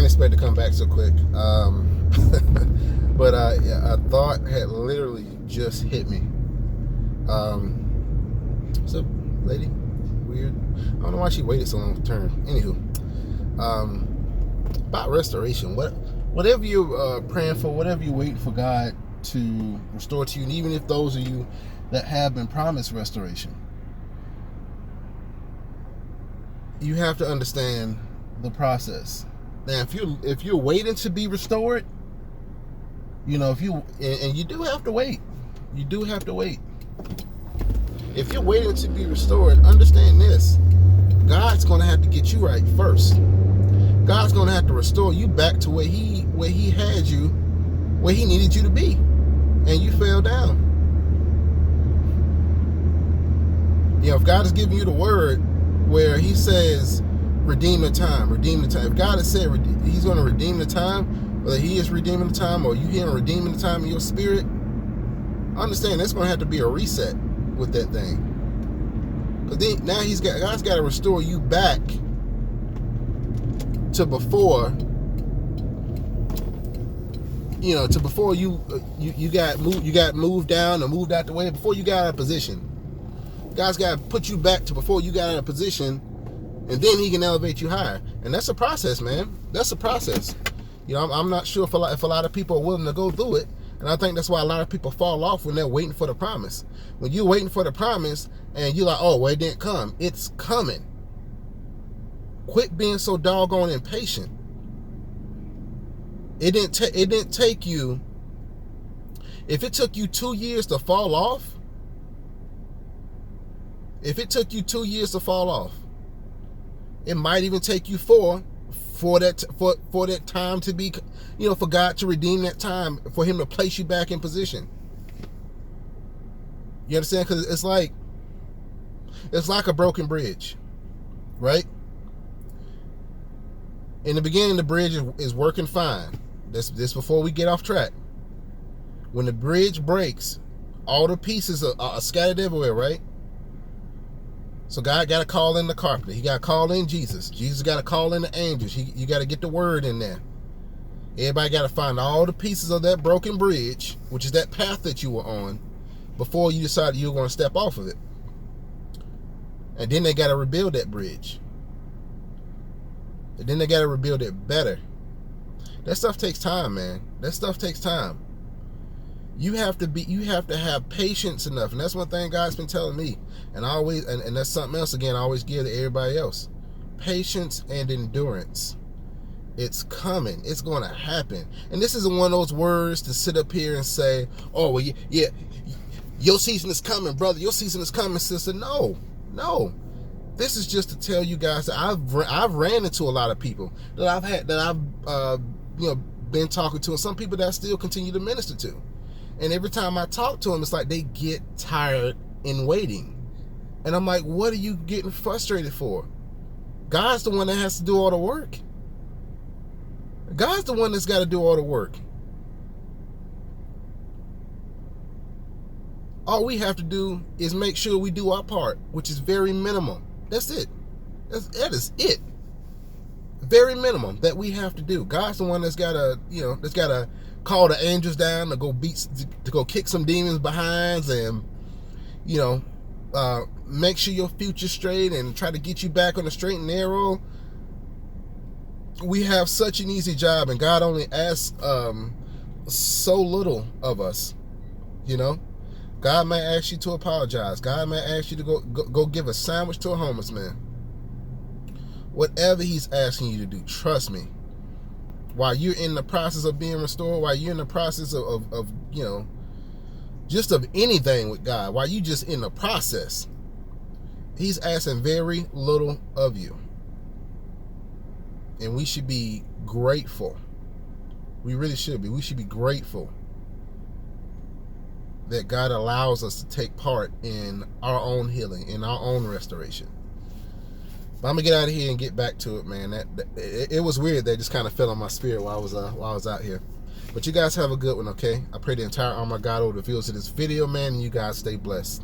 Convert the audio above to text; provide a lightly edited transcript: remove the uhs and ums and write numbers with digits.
expect to come back so quick. But a thought had literally just hit me. What's up, lady? Weird. I don't know why she waited so long to turn. Anywho, about restoration. Whatever you're praying for, whatever you're waiting for God to restore to you, and even if those of you that have been promised restoration, you have to understand the process. Now, if you're waiting to be restored, if you and you do have to wait. You do have to wait. If you're waiting to be restored, understand this. God's going to have to get you right first. God's going to have to restore you back to where he had you, where he needed you to be, and you fell down. If God is giving you the word where he says, redeem the time. If God has said he's going to redeem the time, whether he is redeeming the time or you hear him redeeming the time in your spirit, understand there's going to have to be a reset with that thing. But then now God's got to restore you back to before, to before you got moved down or moved out the way, before you got out of position. God's got to put you back to before you got out of position, and then he can elevate you higher. And that's a process, man. That's a process. I'm not sure if a lot of people are willing to go through it. And I think that's why a lot of people fall off when they're waiting for the promise. When you're waiting for the promise and you're like, oh, well, it didn't come. It's coming. Quit being so doggone impatient. It didn't take you. If it took you 2 years to fall off, it might even take you for that time to be, for God to redeem that time, for him to place you back in position. You understand? Because it's like a broken bridge, right? In the beginning, the bridge is working fine. This before we get off track. When the bridge breaks, all the pieces are scattered everywhere, right? So God got to call in the carpenter. He got to call in Jesus. Jesus got to call in the angels. You got to get the word in there. Everybody got to find all the pieces of that broken bridge, which is that path that you were on, before you decided you were going to step off of it. And then they got to rebuild that bridge. And then they got to rebuild it better. That stuff takes time, man. That stuff takes time. You have to have patience enough. And that's one thing God's been telling me. And I always, and that's something else again, I always give to everybody else. Patience and endurance. It's coming. It's going to happen. And this isn't one of those words to sit up here and say, oh, well, yeah, your season is coming, brother. Your season is coming, sister. No. This is just to tell you guys that I've ran into a lot of people that I've been talking to, and some people that I still continue to minister to. And every time I talk to them, it's like they get tired in waiting. And I'm like, what are you getting frustrated for? God's the one that has to do all the work. God's the one that's got to do all the work. All we have to do is make sure we do our part, which is very minimum. That's it. That is it. Very minimum that we have to do. God's the one that's got to call the angels down to go kick some demons behinds and make sure your future's straight and try to get you back on the straight and narrow. We have such an easy job, and God only asks so little of us. God may ask you to apologize. God may ask you to go give a sandwich to a homeless man. Whatever he's asking you to do, trust me. While you're in the process of being restored, while you're in the process of just of anything with God, while you just in the process, he's asking very little of you. And we should be grateful. We really should be. We should be grateful that God allows us to take part in our own healing, in our own restoration. But I'm gonna get out of here and get back to it, man. It was weird. That just kind of fell on my spirit while I was out here. But you guys have a good one, okay? I pray the entire armor of God over the viewers of this video, man, and you guys stay blessed.